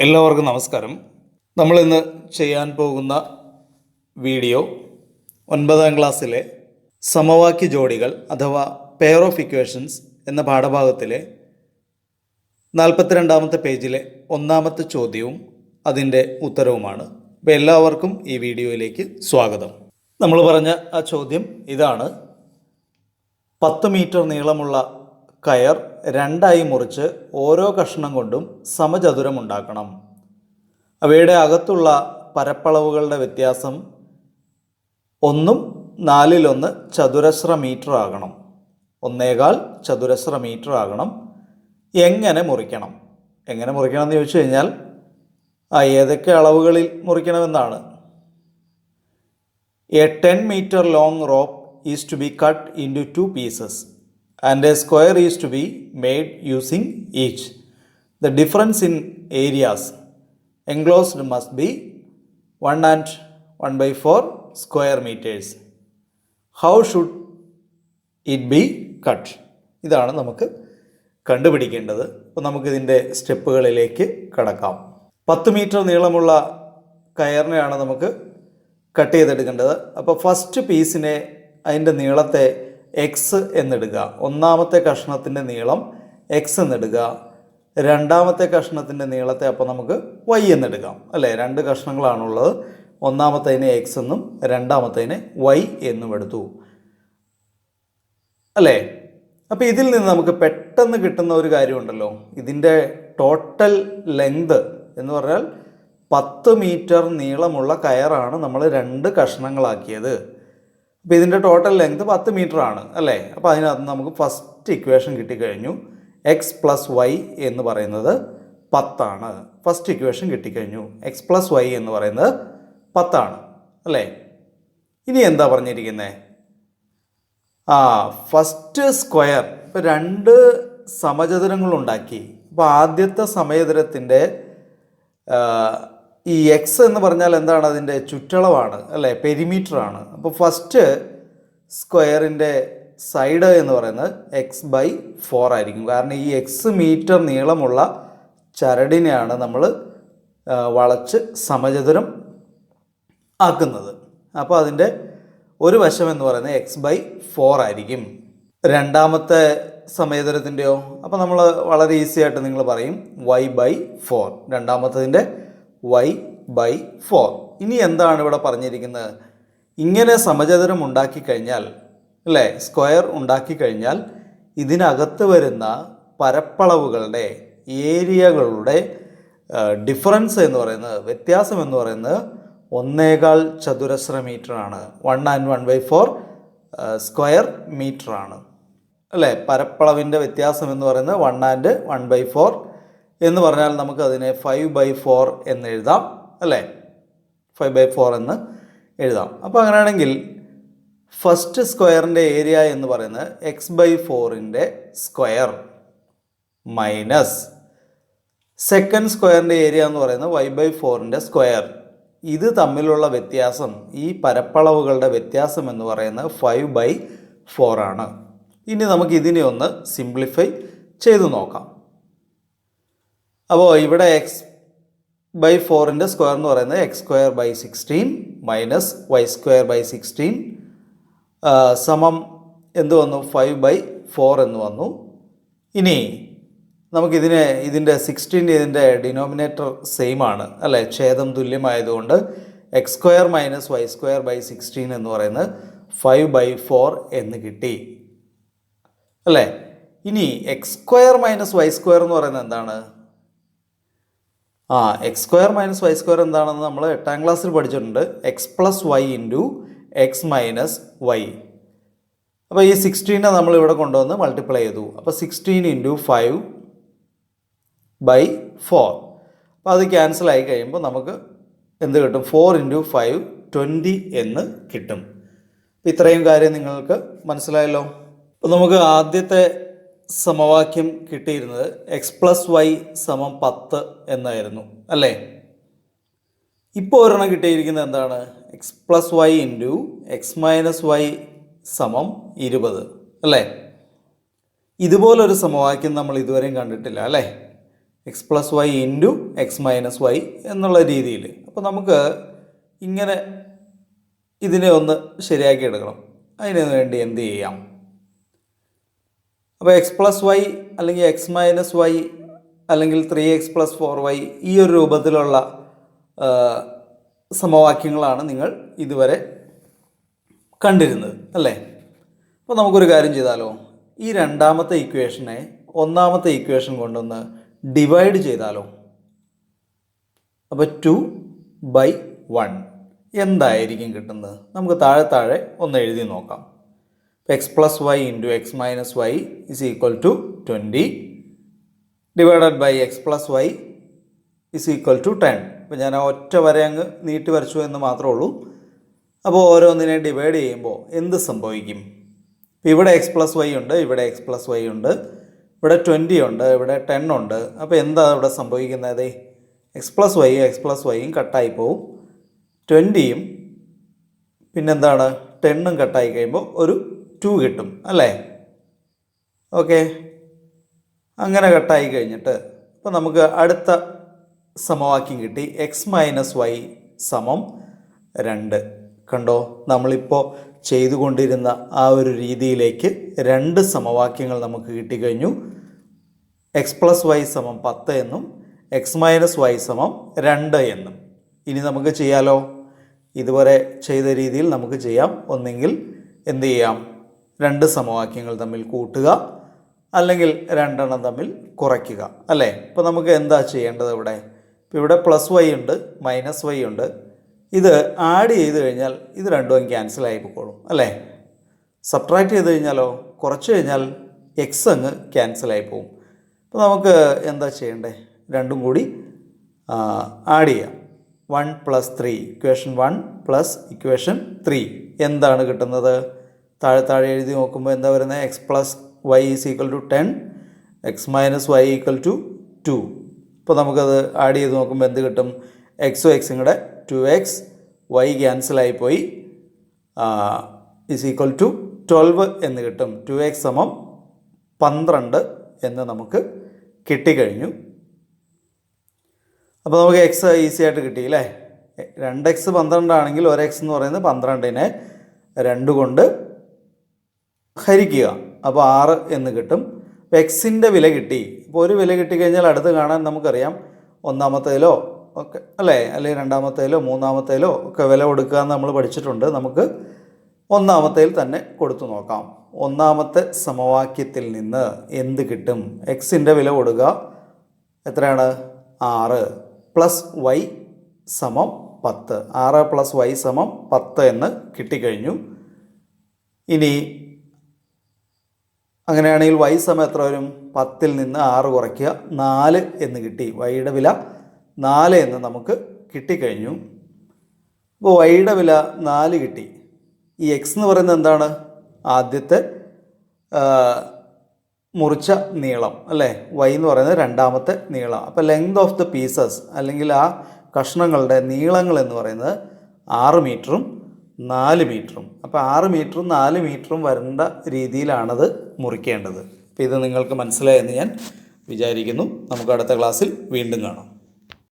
എല്ലാവർക്കും നമസ്കാരം. നമ്മളിന്ന് ചെയ്യാൻ പോകുന്ന വീഡിയോ 9ാം ക്ലാസ്സിലെ സമവാക്യ ജോഡികൾ അഥവാ പെയർ ഓഫ് ഇക്വേഷൻസ് എന്ന പാഠഭാഗത്തിലെ 42ാമത്തെ പേജിലെ 1ാമത്തെ ചോദ്യവും അതിൻ്റെ ഉത്തരവുമാണ്. അപ്പോൾ എല്ലാവർക്കും ഈ വീഡിയോയിലേക്ക് സ്വാഗതം. നമ്മൾ പറഞ്ഞ ആ ചോദ്യം ഇതാണ്: 10 മീറ്റർ നീളമുള്ള കയർ രണ്ടായി മുറിച്ച് ഓരോ കഷ്ണം കൊണ്ടും സമചതുരം ഉണ്ടാക്കണം. അവയുടെ അകത്തുള്ള പരപ്പളവുകളുടെ വ്യത്യാസം 1/4 ചതുരശ്ര മീറ്റർ ആകണം. 1/4 ചതുരശ്ര മീറ്റർ ആകണം. എങ്ങനെ മുറിക്കണം എന്ന് ചോദിച്ചു കഴിഞ്ഞാൽ ഏതൊക്കെ അളവുകളിൽ മുറിക്കണമെന്നാണ്. A 10 meter long rope is to be cut into 2 pieces and a square is to be made using each. The difference in areas enclosed must be 1 and 1/4 square meters. How should it be cut? ഇതാണ് നമുക്ക് കണ്ടുപിടിക്കേണ്ടത്. അപ്പോൾ നമുക്കിതിൻ്റെ സ്റ്റെപ്പുകളിലേക്ക് കടക്കാം. 10 metre നീളമുള്ള കയറിനെയാണ് നമുക്ക് cut ചെയ്തെടുക്കേണ്ടത്. അപ്പോൾ first പീസിനെ അതിൻ്റെ നീളത്തെ എക്സ് എന്നിടുക. ഒന്നാമത്തെ കഷ്ണത്തിൻ്റെ നീളം എക്സ് എന്നിടുക. രണ്ടാമത്തെ കഷ്ണത്തിൻ്റെ നീളത്തെ അപ്പോൾ നമുക്ക് വൈ എന്നിടുക, അല്ലേ? 2 കഷ്ണങ്ങളാണുള്ളത്. ഒന്നാമത്തേതിനെ എക്സ് എന്നും രണ്ടാമത്തേതിനെ വൈ എന്നും എടുത്തു, അല്ലേ? അപ്പോൾ ഇതിൽ നിന്ന് നമുക്ക് പെട്ടെന്ന് കിട്ടുന്ന ഒരു കാര്യമുണ്ടല്ലോ, ഇതിൻ്റെ ടോട്ടൽ ലെങ്ത് എന്ന് പറഞ്ഞാൽ 10 മീറ്റർ നീളമുള്ള കയറാണ് നമ്മൾ 2 കഷ്ണങ്ങളാക്കിയത്. അപ്പോൾ ഇതിൻ്റെ ടോട്ടൽ ലെങ്ത് 10 മീറ്റർ ആണ്, അല്ലേ? അപ്പോൾ അതിനകത്ത് നമുക്ക് ഫസ്റ്റ് ഇക്വേഷൻ കിട്ടിക്കഴിഞ്ഞു. എക്സ് പ്ലസ് വൈ എന്ന് പറയുന്നത് 10 ആണ്. ഫസ്റ്റ് ഇക്വേഷൻ കിട്ടിക്കഴിഞ്ഞു. എക്സ് പ്ലസ് വൈ എന്ന് പറയുന്നത് 10 ആണ്, അല്ലേ? ഇനി എന്താ പറഞ്ഞിരിക്കുന്നത്? First square. ഇപ്പോൾ 2 സമചതുരങ്ങളുണ്ടാക്കി. അപ്പോൾ ആദ്യത്തെ സമചതുരത്തിൻ്റെ ഈ എക്സ് എന്ന് പറഞ്ഞാൽ എന്താണ്? അതിൻ്റെ ചുറ്റളവാണ്, അല്ലേ? പെരിമീറ്ററാണ്. അപ്പോൾ ഫസ്റ്റ് സ്ക്വയറിൻ്റെ സൈഡ് എന്ന് പറയുന്നത് x/4 ആയിരിക്കും. കാരണം ഈ എക്സ് മീറ്റർ നീളമുള്ള ചരടിനെയാണ് നമ്മൾ വളച്ച് സമചതുരം ആക്കുന്നത്. അപ്പോൾ അതിൻ്റെ ഒരു വശം എന്ന് പറയുന്നത് x/4 ആയിരിക്കും. രണ്ടാമത്തെ സമചതുരത്തിൻ്റെയോ? അപ്പോൾ നമ്മൾ വളരെ ഈസി ആയിട്ട് നിങ്ങൾ പറയും y/4. രണ്ടാമത്തതിൻ്റെ y/4. ഇനി എന്താണ് ഇവിടെ പറഞ്ഞിരിക്കുന്നത്? ഇങ്ങനെ സമചതുരം ഉണ്ടാക്കി കഴിഞ്ഞാൽ, അല്ലേ, സ്ക്വയർ ഉണ്ടാക്കി കഴിഞ്ഞാൽ ഇതിനകത്ത് വരുന്ന പരപ്പളവുകളുടെ ഏരിയകളുടെ ഡിഫറൻസ് എന്ന് പറയുന്നത്, വ്യത്യാസം എന്ന് പറയുന്നത് 1/4 ചതുരശ്ര മീറ്റർ ആണ്. 1 and 1/4 സ്ക്വയർ മീറ്റർ ആണ്, അല്ലേ? പരപ്പളവിൻ്റെ വ്യത്യാസം എന്ന് പറയുന്നത് 1 and 1/4 എന്ന് പറഞ്ഞാൽ നമുക്ക് അതിനെ 5/4 എന്ന് എഴുതാം, അല്ലേ? 5/4 എന്ന് എഴുതാം. അപ്പോൾ അങ്ങനെയാണെങ്കിൽ ഫസ്റ്റ് സ്ക്വയറിൻ്റെ ഏരിയ എന്ന് പറയുന്നത് x/4ൻ്റെ സ്ക്വയർ മൈനസ് സെക്കൻഡ് സ്ക്വയറിൻ്റെ ഏരിയ എന്ന് പറയുന്നത് y/4ൻ്റെ സ്ക്വയർ. ഇത് തമ്മിലുള്ള വ്യത്യാസം, ഈ പരപ്പളവുകളുടെ വ്യത്യാസം എന്ന് പറയുന്നത് 5/4 ആണ്. ഇനി നമുക്ക് ഇതിനെ ഒന്ന് സിംപ്ലിഫൈ ചെയ്തു നോക്കാം. അപ്പോൾ ഇവിടെ x/4ൻ്റെ സ്ക്വയർ എന്ന് പറയുന്നത് x²/16 മൈനസ് y²/16 സമം എന്ത് വന്നു? 5/4 എന്ന് വന്നു. ഇനി നമുക്കിതിനെ, ഇതിൻ്റെ 16 ഇതിൻ്റെ ഡിനോമിനേറ്റർ സെയിം ആണ്, അല്ലേ? ഛേദം തുല്യമായതുകൊണ്ട് x² മൈനസ് y²/16 എന്ന് പറയുന്നത് 5/4 എന്ന് കിട്ടി, അല്ലേ? ഇനി x² മൈനസ് y² എന്ന് പറയുന്നത് എന്താണ്? x² മൈനസ് y² എന്താണെന്ന് നമ്മൾ 8ാം ക്ലാസ്സിൽ പഠിച്ചിട്ടുണ്ട്. x plus y into x minus y. അപ്പോൾ ഈ 16നെ നമ്മൾ ഇവിടെ കൊണ്ടുവന്ന് മൾട്ടിപ്ലൈ ചെയ്തു. അപ്പോൾ 16 ഇൻറ്റു 5/4. അപ്പോൾ അത് ക്യാൻസൽ ആയി കഴിയുമ്പോൾ നമുക്ക് എന്ത് കിട്ടും? 4 ഇൻറ്റു 5 20 എന്ന് കിട്ടും. അപ്പോൾ ഇത്രയും കാര്യം നിങ്ങൾക്ക് മനസ്സിലായല്ലോ. അപ്പോൾ നമുക്ക് ആദ്യത്തെ സമവാക്യം കിട്ടിയിരുന്നത് എക്സ് പ്ലസ് വൈ സമം 10 എന്നായിരുന്നു, അല്ലേ? ഇപ്പോൾ ഒരെണ്ണം കിട്ടിയിരിക്കുന്നത് എന്താണ്? X plus y into x minus y സമം 20, അല്ലേ? ഇതുപോലൊരു സമവാക്യം നമ്മൾ ഇതുവരെയും കണ്ടിട്ടില്ല, അല്ലേ? X plus y into x minus y എന്നുള്ള രീതിയിൽ. അപ്പോൾ നമുക്ക് ഇങ്ങനെ ഇതിനെ ഒന്ന് ശരിയാക്കി എടുക്കണം. അതിന് വേണ്ടി എന്ത് ചെയ്യാം? അപ്പോൾ എക്സ് പ്ലസ് വൈ അല്ലെങ്കിൽ എക്സ് മൈനസ് വൈ അല്ലെങ്കിൽ 3x + 4y ഈ ഒരു രൂപത്തിലുള്ള സമവാക്യങ്ങളാണ് നിങ്ങൾ ഇതുവരെ കണ്ടിരുന്നത് അല്ലേ? അപ്പോൾ നമുക്കൊരു കാര്യം ചെയ്താലോ? ഈ രണ്ടാമത്തെ ഇക്വേഷനെ ഒന്നാമത്തെ ഇക്വേഷൻ കൊണ്ടൊന്ന് ഡിവൈഡ് ചെയ്താലോ? അപ്പോൾ 2/1 എന്തായിരിക്കും കിട്ടുന്നത്? നമുക്ക് താഴെ ഒന്ന് എഴുതി നോക്കാം. X plus y into x minus y is equal to 20 divided by x plus y is equal to 10. അപ്പോൾ ഞാൻ ഒറ്റ വരെ അങ്ങ് നീട്ടി വരച്ചു എന്ന് മാത്രമേ ഉള്ളൂ. അപ്പോൾ ഓരോന്നിനെ ഡിവൈഡ് ചെയ്യുമ്പോൾ എന്ത് സംഭവിക്കും? ഇവിടെ എക്സ് പ്ലസ് വൈ ഉണ്ട്, ഇവിടെ എക്സ് പ്ലസ് വൈ ഉണ്ട്, ഇവിടെ 20 ഉണ്ട്, ഇവിടെ 10 ഉണ്ട്. അപ്പോൾ എന്താ ഇവിടെ സംഭവിക്കുന്നത്? എക്സ് പ്ലസ് വൈയും കട്ടായി പോവും, 20യും പിന്നെന്താണ് 10ഉം കട്ടായി കഴിയുമ്പോൾ ഒരു 2 കിട്ടും അല്ലേ? ഓക്കെ, അങ്ങനെ കട്ടായി കഴിഞ്ഞിട്ട് ഇപ്പോൾ നമുക്ക് അടുത്ത സമവാക്യം കിട്ടി. എക്സ് മൈനസ് വൈ സമം 2. കണ്ടോ, നമ്മളിപ്പോൾ ചെയ്തുകൊണ്ടിരുന്ന ആ ഒരു രീതിയിലേക്ക് 2 സമവാക്യങ്ങൾ നമുക്ക് കിട്ടിക്കഴിഞ്ഞു. എക്സ് പ്ലസ് വൈ സമം 10 എന്നും എക്സ് മൈനസ് വൈ സമം 2 എന്നും. ഇനി നമുക്ക് ചെയ്യാലോ? ഇതുവരെ ചെയ്ത രീതിയിൽ നമുക്ക് ചെയ്യാം. ഒന്നെങ്കിൽ എന്ത് ചെയ്യാം? 2 സമവാക്യങ്ങൾ തമ്മിൽ കൂട്ടുക, അല്ലെങ്കിൽ 2 എണ്ണം തമ്മിൽ കുറയ്ക്കുക അല്ലേ? ഇപ്പോൾ നമുക്ക് എന്താ ചെയ്യേണ്ടത്? ഇപ്പോൾ ഇവിടെ പ്ലസ് വൈ ഉണ്ട്, മൈനസ് വൈ ഉണ്ട്. ഇത് ആഡ് ചെയ്ത് കഴിഞ്ഞാൽ ഇത് രണ്ടും ക്യാൻസലായി പോയിക്കോളും അല്ലേ? സബ്ട്രാക്റ്റ് ചെയ്ത് കഴിഞ്ഞാലോ, കുറച്ച് കഴിഞ്ഞാൽ എക്സ് അങ്ങ് ക്യാൻസലായി പോകും. അപ്പോൾ നമുക്ക് എന്താ ചെയ്യേണ്ടത്? രണ്ടും കൂടി ആഡ് ചെയ്യാം. 1 + 3 ഇക്വേഷൻ 1 + ഇക്വേഷൻ 3 എന്താണ് കിട്ടുന്നത്? താഴെ എഴുതി നോക്കുമ്പോൾ എന്താ വരുന്നത്? X plus y is equal to 10, x minus y equal to 2. ഇപ്പോൾ നമുക്കത് ആഡ് ചെയ്ത് നോക്കുമ്പോൾ എന്ത് കിട്ടും? എക്സും എക്സും കൂടെ 2x, വൈ ക്യാൻസലായി പോയി, ഈസ് ഈക്വൽ ടു 12 എന്ന് കിട്ടും. 2x സമം 12 എന്ന് നമുക്ക് കിട്ടിക്കഴിഞ്ഞു. അപ്പോൾ നമുക്ക് എക്സ് ഈസി ആയിട്ട് കിട്ടിയില്ലേ? 2x 12 ആണെങ്കിൽ 1x എന്ന് പറയുന്നത് 12നെ 2 കൊണ്ട് ഹരിക്കുക, അപ്പോൾ 6 എന്ന് കിട്ടും. അപ്പോൾ എക്സിൻ്റെ വില കിട്ടി. ഇപ്പോൾ ഒരു വില കിട്ടിക്കഴിഞ്ഞാൽ അടുത്ത് കാണാൻ നമുക്കറിയാം ഒന്നാമത്തേലോ ഒക്കെ അല്ലേ, അല്ലെങ്കിൽ രണ്ടാമത്തേലോ മൂന്നാമത്തേലോ ഒക്കെ വില കൊടുക്കുക എന്ന് നമ്മൾ പഠിച്ചിട്ടുണ്ട്. നമുക്ക് ഒന്നാമത്തേൽ തന്നെ കൊടുത്തു നോക്കാം. ഒന്നാമത്തെ സമവാക്യത്തിൽ നിന്ന് എന്ത് കിട്ടും? എക്സിൻ്റെ വില കൊടുക്കുക, എത്രയാണ്? 6 + y സമം 10. 6 + y സമം 10 എന്ന് കിട്ടിക്കഴിഞ്ഞു. ഇനി അങ്ങനെയാണെങ്കിൽ y സമം എത്ര വരും? 10ൽ നിന്ന് 6 കുറയ്ക്കുക, 4 എന്ന് കിട്ടി. വൈയുടെ വില 4 എന്ന് നമുക്ക് കിട്ടിക്കഴിഞ്ഞു. അപ്പോൾ വൈയുടെ വില 4 കിട്ടി. ഈ എക്സ് എന്ന് പറയുന്നത് എന്താണ്? ആദ്യത്തെ മുറിച്ച നീളം അല്ലേ? വൈ എന്ന് പറയുന്നത് രണ്ടാമത്തെ നീളം. അപ്പോൾ ലെങ്ത് ഓഫ് ദ പീസസ് അല്ലെങ്കിൽ ആ കഷ്ണങ്ങളുടെ നീളങ്ങൾ എന്ന് പറയുന്നത് 6 മീറ്ററും 4 മീറ്ററും. അപ്പോൾ 6 മീറ്ററും 4 മീറ്ററും വരേണ്ട രീതിയിലാണത് മുറിക്കേണ്ടത്. അപ്പോൾ ഇത് നിങ്ങൾക്ക് മനസ്സിലായെന്ന് ഞാൻ വിചാരിക്കുന്നു. നമുക്ക് അടുത്ത ക്ലാസ്സിൽ വീണ്ടും കാണാം.